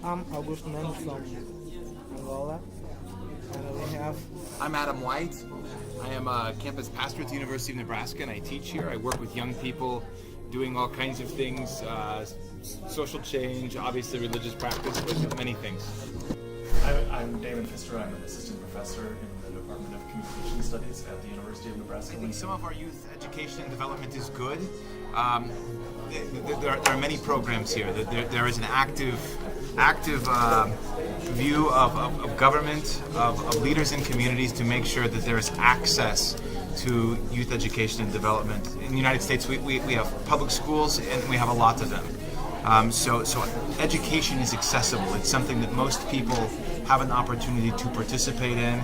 I'm Augustine from Angola, and we have. I'm Adam White. I am a campus pastor at the University of Nebraska, and I teach here. I work with young people doing all kinds of things, social change, obviously religious practice, but many things. I'm Damon Pfister. I'm an assistant professor in the Department of Communication Studies at the University of Nebraska. I think some of our youth education and development is good. There are many programs here. There is an active view of government, of leaders in communities to make sure that there is access to youth education and development. In the United States, we have public schools, and we have a lot of them. So education is accessible. It's something that most people have an opportunity to participate in,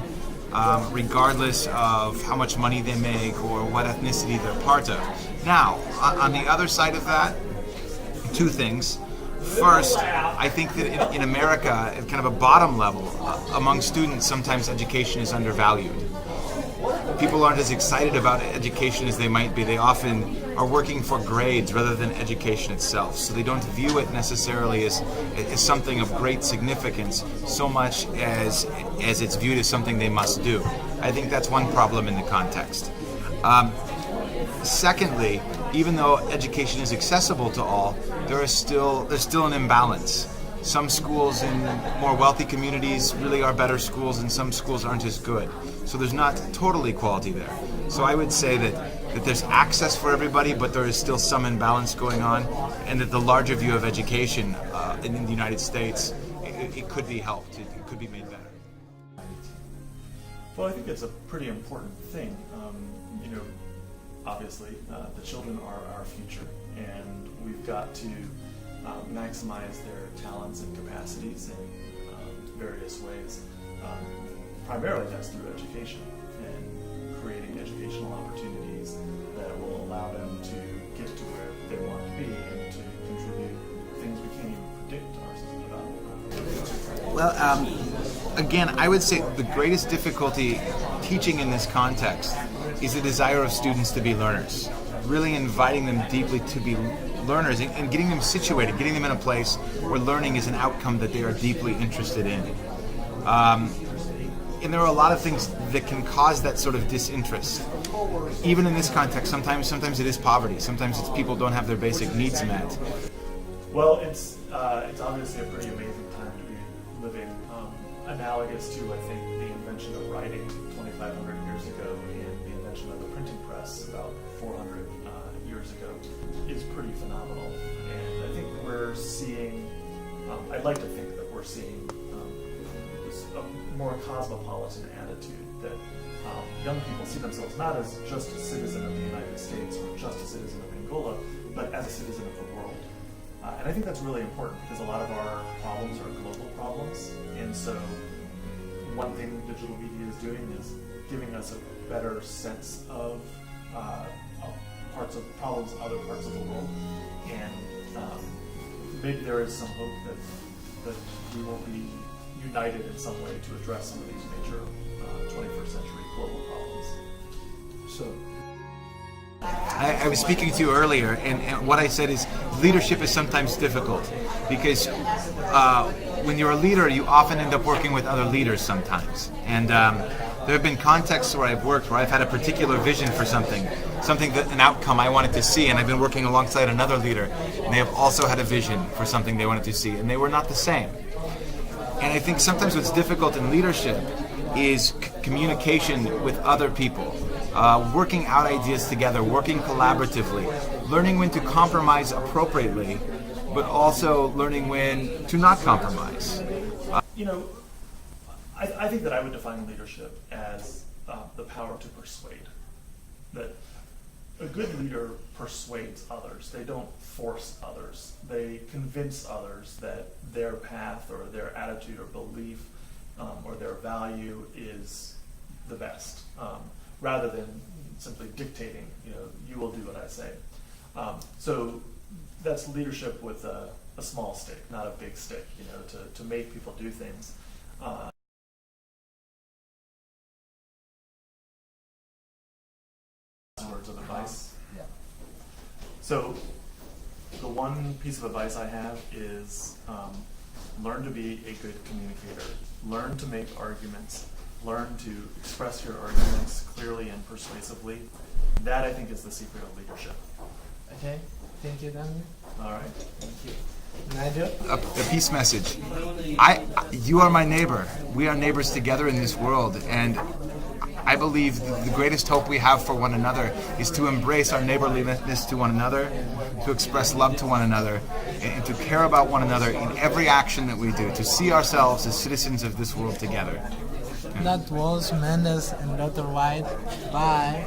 regardless of how much money they make or what ethnicity they're part of. Now, on the other side of that, two things. First, I think that in America, at kind of a bottom level, among students, sometimes education is undervalued. People aren't as excited about education as they might be. They often are working for grades rather than education itself. So they don't view it necessarily as something of great significance so much as it's viewed as something they must do. I think that's one problem in the context. Secondly, even though education is accessible to all, there's still an imbalance. Some schools in more wealthy communities really are better schools, and some schools aren't as good. So there's not total equality there. So I would say that there's access for everybody, but there is still some imbalance going on, and that the larger view of education in the United States, it could be helped. It could be made better. Well, I think it's a pretty important thing. Obviously, the children are our future, and we've got to maximize their talents and capacities in various ways. Primarily that's through education and creating educational opportunities that will allow them to get to where they want to be and to contribute things we can't even predict about. Well, again, I would say the greatest difficulty teaching in this context is the desire of students to be learners. Really inviting them deeply to be learners and getting them situated, getting them in a place where learning is an outcome that they are deeply interested in. And there are a lot of things that can cause that sort of disinterest. Even in this context, sometimes it is poverty. Sometimes it's people don't have their basic needs met. Well, it's obviously a pretty amazing time to be living, analogous to, I think, the invention of writing 2,500 years ago and the invention of the printing press about 400 years ago is pretty phenomenal. And I think we're seeing, I'd like to think that we're seeing a more cosmopolitan attitude that young people see themselves not as just a citizen of the United States or just a citizen of Angola, but as a citizen of the world. And I think that's really important because a lot of our problems are global problems. And so one thing digital media is doing is giving us a better sense of parts of problems in other parts of the world. And maybe there is some hope that we will be united in some way to address some of these major 21st century global problems. So I was speaking to you earlier, and what I said is leadership is sometimes difficult because when you're a leader, you often end up working with other leaders sometimes. And there have been contexts where I've worked where I've had a particular vision for something that an outcome I wanted to see, and I've been working alongside another leader, and they have also had a vision for something they wanted to see, and they were not the same. And I think sometimes what's difficult in leadership is communication with other people, working out ideas together, working collaboratively, learning when to compromise appropriately, but also learning when to not compromise. I think that I would define leadership as the power to persuade. That a good leader persuades others. They don't force others. They convince others that their path or their attitude or belief or their value is the best, rather than simply dictating, you will do what I say. So that's leadership with a small stick, not a big stick, to make people do things. Words of advice. Yeah. So the one piece of advice I have is learn to be a good communicator. Learn to make arguments. Learn to express your arguments clearly and persuasively. That, I think, is the secret of leadership. Okay, thank you, Daniel. All right. Thank you. Nigel? A peace message. You are my neighbor. We are neighbors together in this world, and I believe the greatest hope we have for one another is to embrace our neighborliness to one another, to express love to one another, and to care about one another in every action that we do, to see ourselves as citizens of this world together. That was Mendes and Dr. White. Bye.